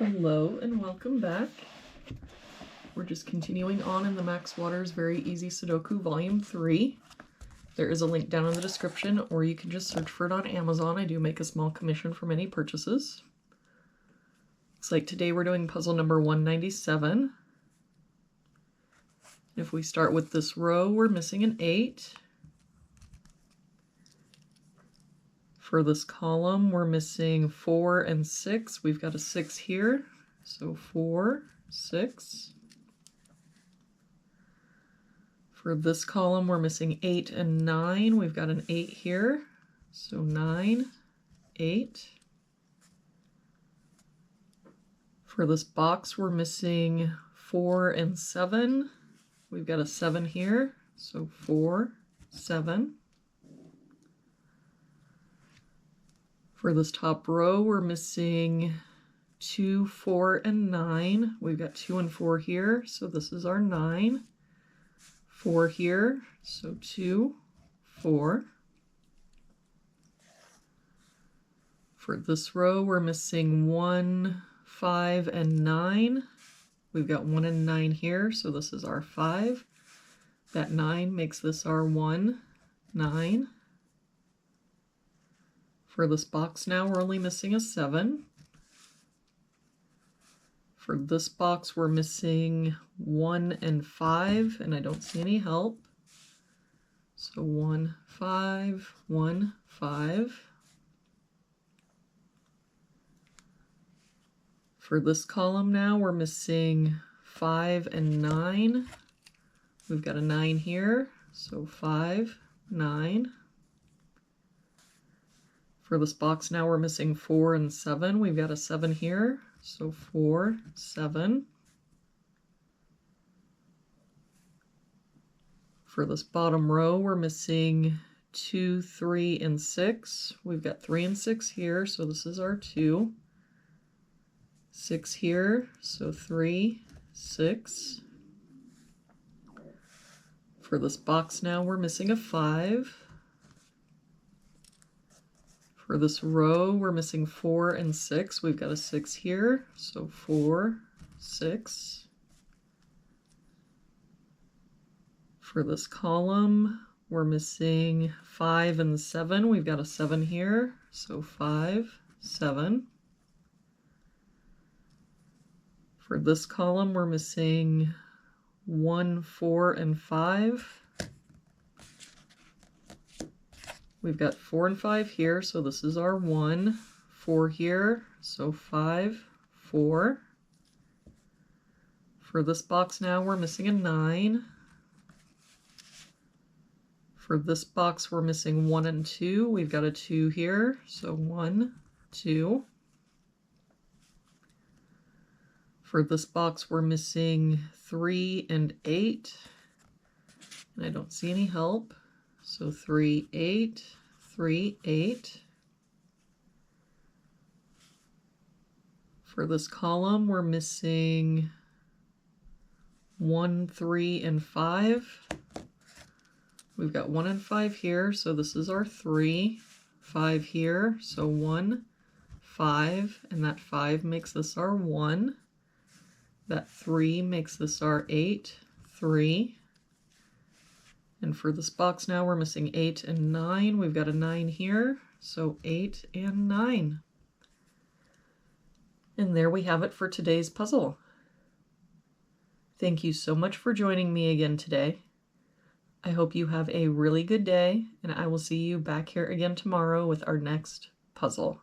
Hello and welcome back. We're just continuing on in the Max Waters Very Easy Sudoku Volume 3. There is a link down in the description, or you can just search for it on Amazon. I do make a small commission from any purchases. Looks like today we're doing puzzle number 197. If we start with this row, we're missing an 8. For this column, we're missing 4 and 6. We've got a 6 here, so 4, 6. For this column, we're missing 8 and 9. We've got an 8 here, so 9, 8. For this box, we're missing 4 and 7. We've got a 7 here, so 4, 7. For this top row, we're missing 2, 4, and 9. We've got 2 and 4 here, so this is our 9. 4 here, so 2, 4. For this row, we're missing 1, 5, and 9. We've got 1 and 9 here, so this is our 5. That 9 makes this our 1, 9. For this box now, we're only missing a 7. For this box, we're missing 1 and 5, and I don't see any help. So 1, 5, 1, 5. For this column now, we're missing 5 and 9. We've got a 9 here, so 5, 9. For this box now, we're missing 4 and 7. We've got a 7 here, so 4, 7. For this bottom row, we're missing 2, 3, and 6. We've got 3 and 6 here, so this is our 2. 6 here, so 3, 6. For this box now, we're missing a 5. For this row, we're missing 4 and 6. We've got a 6 here, so 4, 6. For this column, we're missing 5 and 7. We've got a 7 here, so 5, 7. For this column, we're missing 1, 4, and 5. We've got 4 and 5 here, so this is our 1. 4 here, so 5, 4. For this box now, we're missing a 9. For this box, we're missing 1 and 2. We've got a 2 here, so 1, 2. For this box, we're missing 3 and 8. And I don't see any help. So 3, 8, 3, 8. For this column, we're missing 1, 3, and 5. We've got 1 and 5 here, so this is our 3. 5 here, so 1, 5, and that 5 makes this our 1. That 3 makes this our 8, 3. And for this box now, we're missing 8 and 9. We've got a 9 here, so 8 and 9. And there we have it for today's puzzle. Thank you so much for joining me again today. I hope you have a really good day, and I will see you back here again tomorrow with our next puzzle.